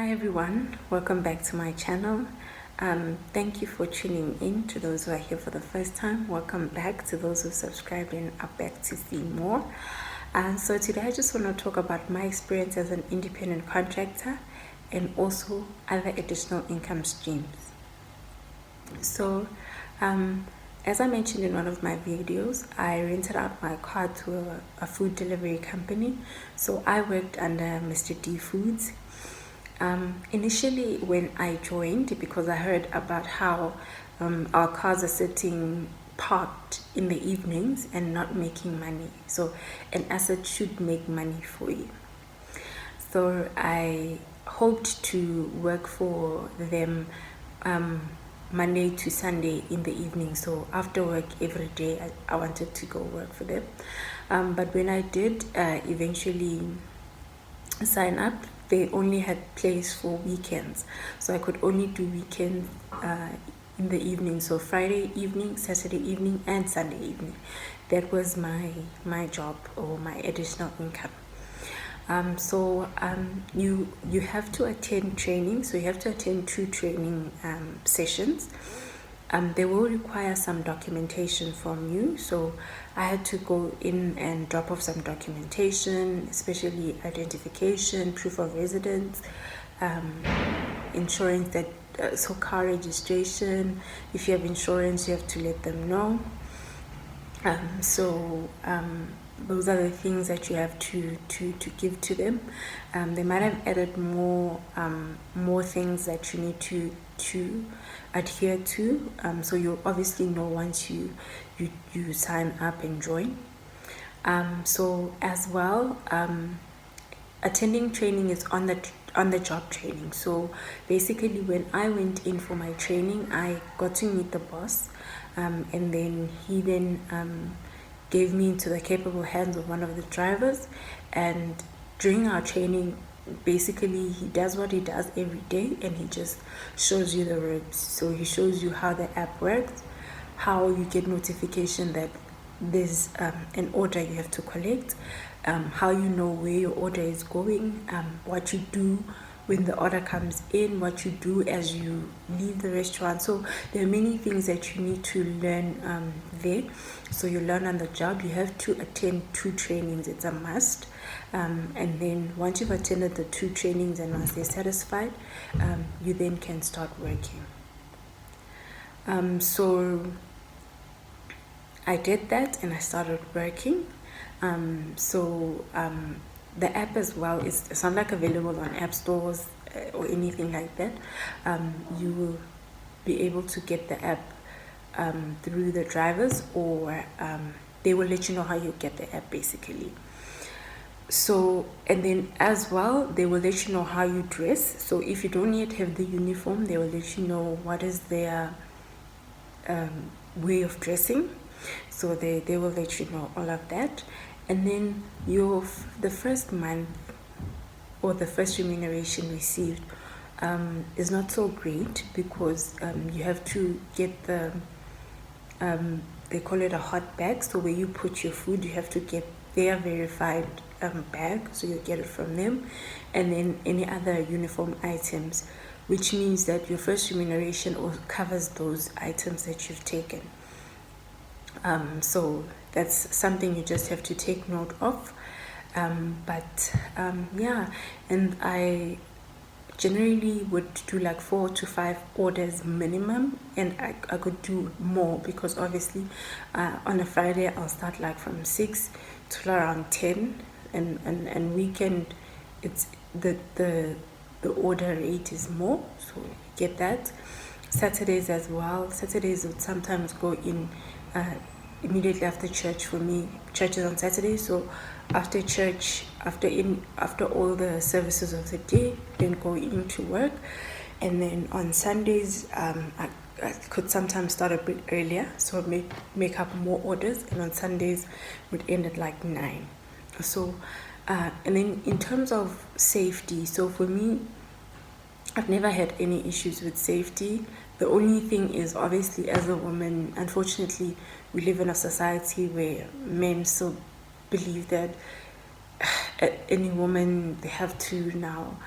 Hi everyone, welcome back to my channel. Thank you for tuning in. To those who are here for the first time, welcome back. To those who subscribed and are back to see more. So today I just want to talk about my experience as an independent contractor and also other additional income streams. So as I mentioned in one of my videos, I rented out my car to a food delivery company. So I worked under Mr. D Foods. Initially when I joined, because I heard about how our cars are sitting parked in the evenings and not making money, so an asset should make money for you. So I hoped to work for them Monday to Sunday in the evening. So after work every day I wanted to go work for them, but when I did eventually sign up, they only had place for weekends, so I could only do weekends in the evening. So Friday evening, Saturday evening, and Sunday evening. That was my job, or my additional income. You have to attend training. So you have to attend 2 training sessions. They will require some documentation from you, so I had to go in and drop off some documentation, especially identification, proof of residence, insurance, so car registration. If you have insurance, you have to let them know. Those are the things that you have to give to them. They might have added more things that you need to adhere to, so you'll obviously know once you sign up and join. So as well, attending training is on the job training. So basically when I went in for my training, I got to meet the boss, and then he gave me into the capable hands of one of the drivers. And during our training, basically he does what he does every day, and he just shows you the ropes. So he shows you how the app works, how you get notification that there's an order you have to collect, how you know where your order is going, what you do when the order comes in, what you do as you leave the restaurant. So there are many things that you need to learn there. So you learn on the job. You have to attend 2 trainings. It's a must. And then once you've attended the 2 trainings and once they're satisfied, you then can start working. So I did that and I started working. The app as well it's not like available on app stores or anything like that. You will be able to get the app through the drivers, or they will let you know how you get the app basically. So, and then as well, they will let you know how you dress. So if you don't yet have the uniform, they will let you know what is their way of dressing. So they will let you know all of that. And then the first month, or the first remuneration received, is not so great, because you have to get they call it a hot bag. So where you put your food, you have to get their verified bag, so you get it from them. And then any other uniform items, which means that your first remuneration covers those items that you've taken. So that's something you just have to take note of. Yeah, and I generally would do like 4 to 5 orders minimum, and I could do more, because obviously on a Friday I'll start like from 6 to around 10, and weekend it's the order rate is more, so you get that. Saturdays as well. Saturdays would sometimes go in immediately after church. For me, church is on Saturday, so after church, after all the services of the day, then go into work. And then on Sundays, I could sometimes start a bit earlier, so make up more orders, and on Sundays would end at like 9. So and then in terms of safety, so for me, I've never had any issues with safety. The only thing is, obviously, as a woman, unfortunately, we live in a society where men still believe that any woman, they have to now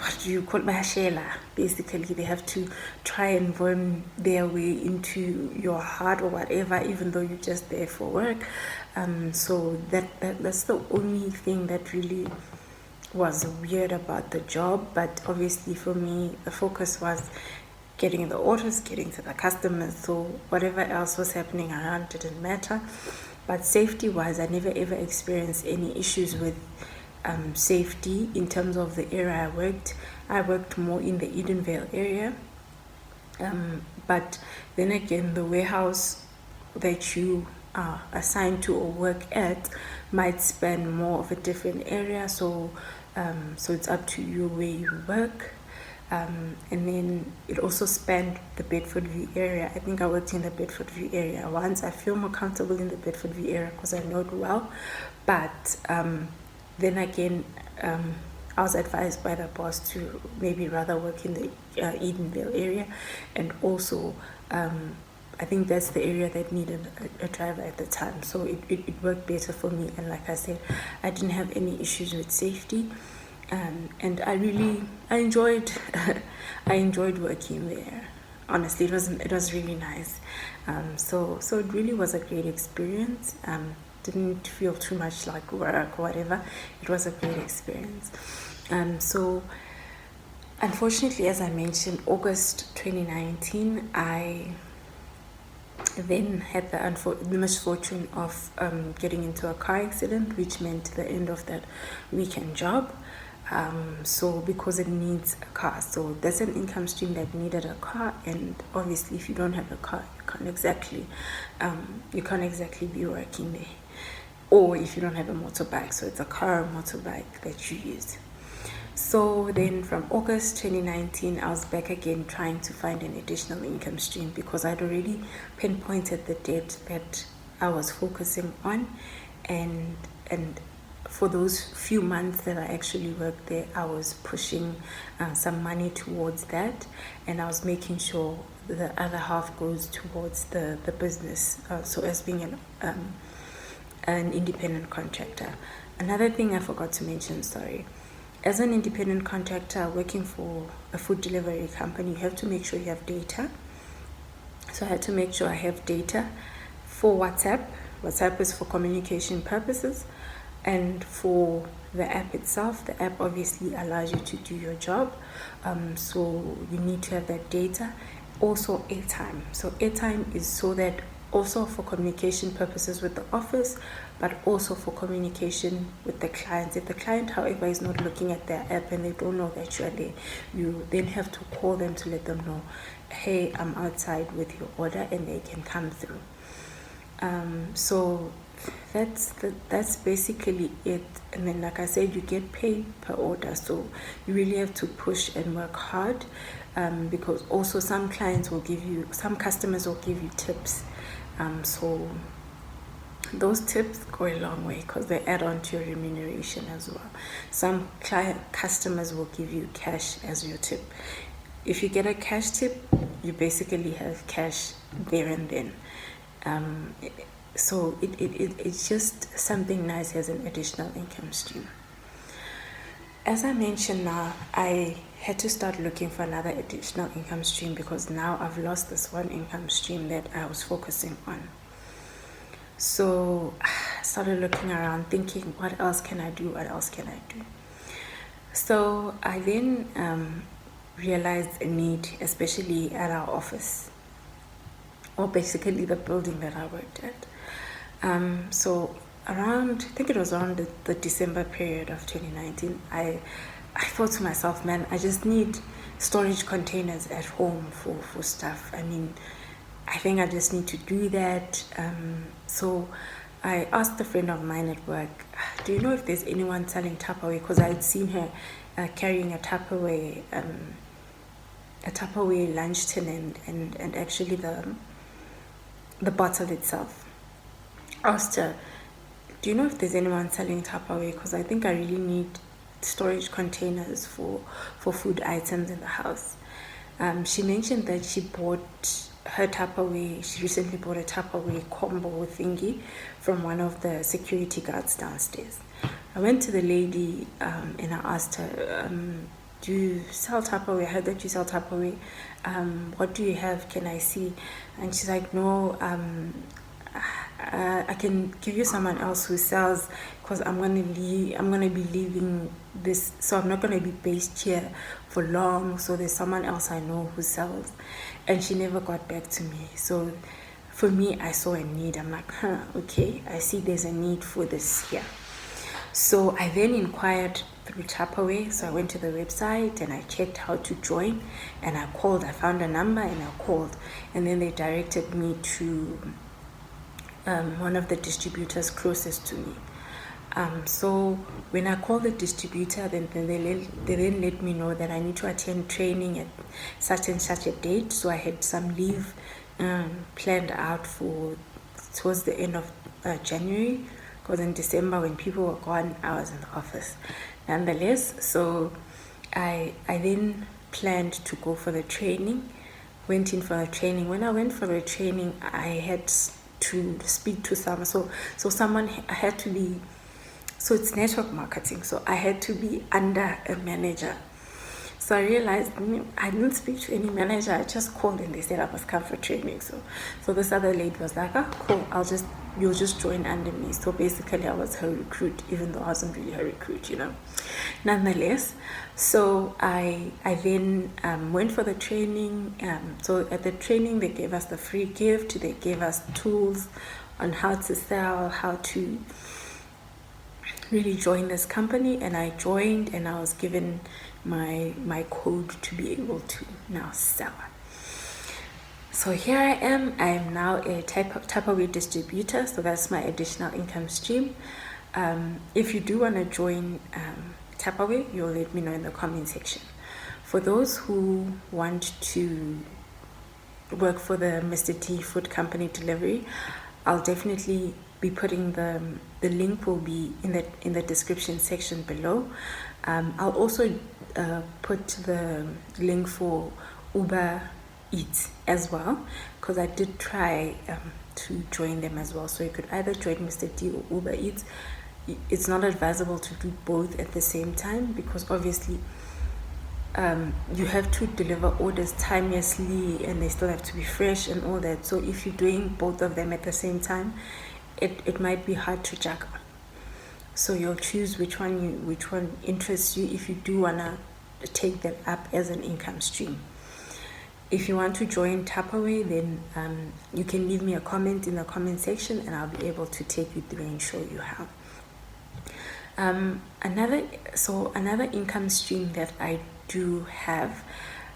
what do you call it? Basically, they have to try and worm their way into your heart or whatever, even though you're just there for work. So that's the only thing that really was weird about the job. But obviously for me, the focus was getting the orders, getting to the customers, so whatever else was happening around didn't matter. But safety wise, I never ever experienced any issues with safety in terms of the area I worked. I worked more in the Edenvale area, but then again, the warehouse that you are assigned to or work at might span more of a different area, so it's up to you where you work. And then it also spanned the Bedfordview area. I think I worked in the Bedfordview area once. I feel more comfortable in the Bedfordview area because I know it well. But then again, I was advised by the boss to maybe rather work in the Edenvale area. And also, I think that's the area that needed a driver at the time. So it worked better for me. And like I said, I didn't have any issues with safety. And I enjoyed I enjoyed working there. Honestly, it was really nice. So it really was a great experience. Didn't feel too much like work or whatever. It was a great experience. So unfortunately, as I mentioned, August 2019, I then had the misfortune of getting into a car accident, which meant the end of that weekend job. So because it needs a car, so there's an income stream that needed a car, and obviously if you don't have a car, you can't exactly be working there. Or if you don't have a motorbike, so it's a car or motorbike that you use. So then from August 2019, I was back again trying to find an additional income stream because I'd already pinpointed the debt that I was focusing on, and for those few months that I actually worked there, I was pushing some money towards that, and I was making sure the other half goes towards the business. So as being an independent contractor. Another thing I forgot to mention, sorry. As an independent contractor working for a food delivery company, you have to make sure you have data. So I had to make sure I have data for WhatsApp. WhatsApp is for communication purposes. And for the app itself, the app obviously allows you to do your job. So you need to have that data. Also airtime. So airtime is so that also for communication purposes with the office, but also for communication with the clients. If the client, however, is not looking at their app and they don't know that you are there, you then have to call them to let them know, hey, I'm outside with your order, and they can come through. So that's basically it. And then, like I said, you get paid per order, so you really have to push and work hard, because also some customers will give you tips. So those tips go a long way because they add on to your remuneration as well. Some customers will give you cash as your tip. If you get a cash tip, you basically have cash there and then. So it's just something nice as an additional income stream. As I mentioned now, I had to start looking for another additional income stream because now I've lost this one income stream that I was focusing on. So I started looking around thinking, what else can I do? So I then realized a need, especially at our office, or basically the building that I worked at. So around, I think it was around the December period of 2019, I thought to myself, man, I just need storage containers at home for stuff. I mean, I think I just need to do that. So I asked a friend of mine at work, do you know if there's anyone selling Tupperware? Because I had seen her carrying a Tupperware lunch tin and actually the bottle itself. I asked her, do you know if there's anyone selling Tupperware? Because I think I really need storage containers for food items in the house. She mentioned that she bought her Tupperware, she recently bought a Tupperware combo thingy from one of the security guards downstairs. I went to the lady and I asked her, do you sell Tupperware? I heard that you sell Tupperware. What do you have? Can I see? And she's like, no, I can give you someone else who sells, because I'm gonna be leaving this, so I'm not gonna be based here for long. So there's someone else I know who sells, and she never got back to me. So for me, I saw a need. I'm like, okay, I see there's a need for this here. So I then inquired through Tupperware. So I went to the website and I checked how to join, and I called. I found a number and I called, and then they directed me to one of the distributors closest to me. So when I called the distributor, then they then let me know that I need to attend training at such and such a date. So I had some leave planned out for towards the end of January, because in December when people were gone, I was in the office. Nonetheless, so I then planned to go for the training, went in for the training. When I went for the training, I had to speak to someone. So someone had to be, so it's network marketing, so I had to be under a manager. So I realized I didn't speak to any manager. I just called and they said I must come for training. So this other lady was like, cool, you'll just join under me. So basically I was her recruit, even though I wasn't really her recruit, Nonetheless, so I then went for the training. So at the training they gave us the free gift. They gave us tools on how to sell, how to really join this company, and I joined and I was given my code to be able to now sell. So here I am now a Tupperware distributor, so that's my additional income stream. If you do want to join Tupperware, you'll let me know in the comment section. For those who want to work for the Mr. T Food Company delivery, I'll definitely be putting the link will be in the description section below. I'll also put the link for Uber Eats as well, because I did try to join them as well. So you could either join Mr. T or Uber Eats. It's not advisable to do both at the same time, because obviously you have to deliver orders timelessly and they still have to be fresh and all that. So if you're doing both of them at the same time, it might be hard to juggle. So you'll choose which one interests you if you do wanna take that up as an income stream. If you want to join Tupperware, then you can leave me a comment in the comment section and I'll be able to take you through and show you how. Another income stream that I do have,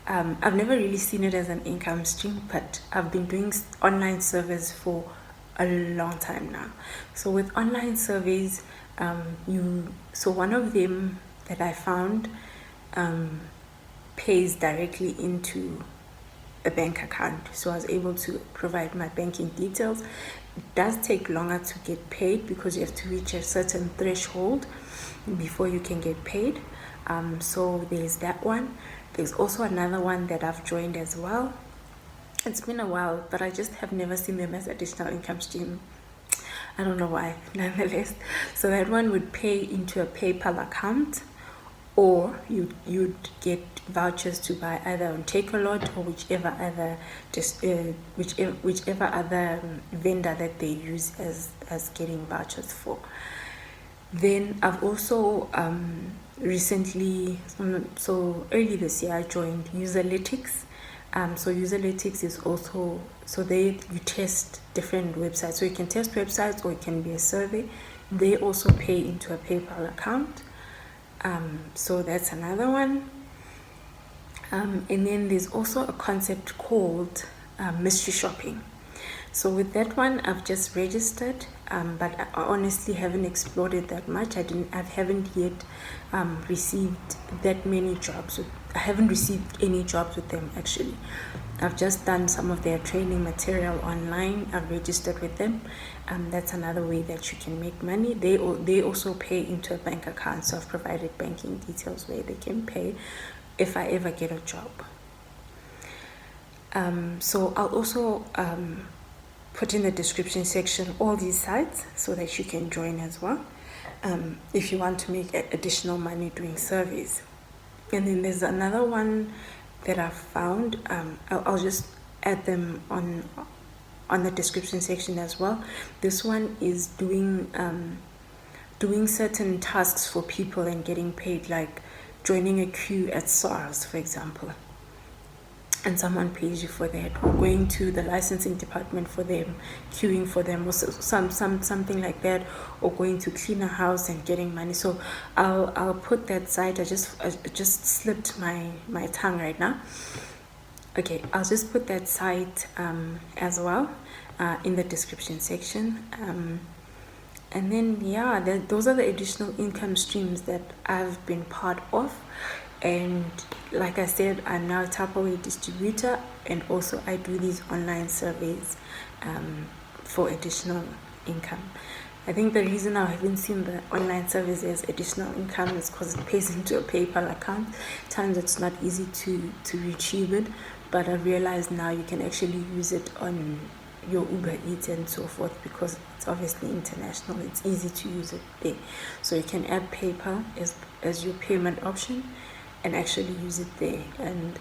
I've never really seen it as an income stream, but I've been doing online surveys for a long time now. So with online surveys, one of them that I found pays directly into a bank account. So I was able to provide my banking details. It does take longer to get paid because you have to reach a certain threshold before you can get paid. So there's that one. There's also another one that I've joined as well. It's been a while, but I just have never seen them as additional income stream. I don't know why, nonetheless. So that one would pay into a PayPal account, or you'd get vouchers to buy either on Takealot or whichever other vendor that they use as getting vouchers for. Then I've also recently, so early this year, I joined Userlytics. So Userlytics is also, you test different websites. So you can test websites or it can be a survey. They also pay into a PayPal account. So that's another one. And then there's also a concept called mystery shopping. So with that one, I've just registered, but I honestly haven't explored it that much. I haven't yet received that many jobs. I haven't received any jobs with them actually. I've just done some of their training material online. I've registered with them. That's another way that you can make money. They also pay into a bank account. So I've provided banking details where they can pay if I ever get a job. So I'll also put in the description section all these sites so that you can join as well if you want to make additional money doing surveys. And then there's another one that I found. I'll just add them on the description section as well. This one is doing certain tasks for people and getting paid, like joining a queue at SARS, for example, and someone pays you for that, or going to the licensing department for them, queuing for them, or something like that, or going to clean a house and getting money. So I'll put that site. I just slipped my tongue right now. Okay, I'll just put that site as well in the description section. And then those are the additional income streams that I've been part of. And like I said, I'm now a Tupperware distributor, and also I do these online surveys for additional income. I think the reason I haven't seen the online surveys as additional income is because it pays into a PayPal account. Times it's not easy to retrieve it, but I realized now you can actually use it on your Uber Eats and so forth, because it's obviously international. It's easy to use it there. So you can add PayPal as your payment option and actually use it there. And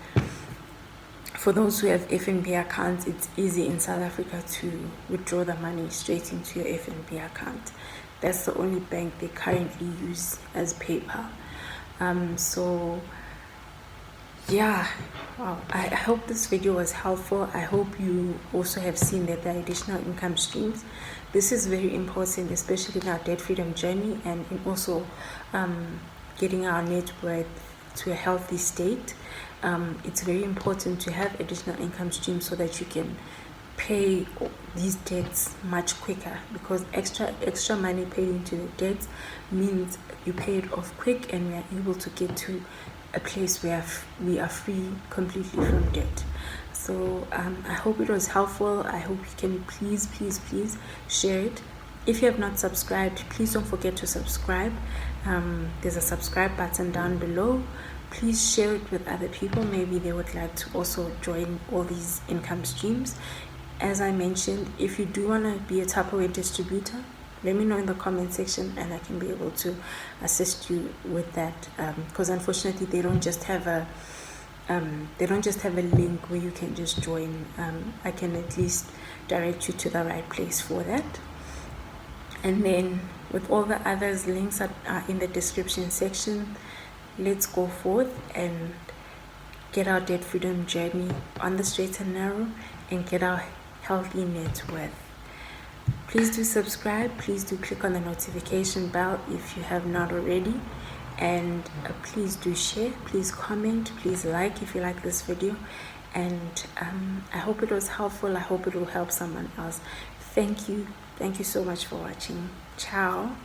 for those who have FNB accounts, it's easy in South Africa to withdraw the money straight into your FNB account. That's the only bank they currently use as PayPal. So yeah, wow. I hope this video was helpful. I hope you also have seen that there are additional income streams. This is very important, especially in our debt freedom journey, and in also getting our net worth to a healthy state. It's very important to have additional income streams so that you can pay these debts much quicker, because extra money paid into the debts means you pay it off quick, and we are able to get to a place where we are free completely from debt. So I hope it was helpful. I hope you can please share it. If you have not subscribed, please don't forget to subscribe. There's a subscribe button down below. Please share it with other people. Maybe they would like to also join all these income streams. As I mentioned, if you do want to be a Tupperware distributor, let me know in the comment section, and I can be able to assist you with that. Because unfortunately, they don't just have a link where you can just join. I can at least direct you to the right place for that. And then with all the others, links are in the description section. Let's go forth and get our debt freedom journey on the straight and narrow, and get our healthy net worth. Please do subscribe. Please do click on the notification bell if you have not already. And please do share. Please comment. Please like if you like this video. And I hope it was helpful. I hope it will help someone else. Thank you. Thank you so much for watching. Ciao.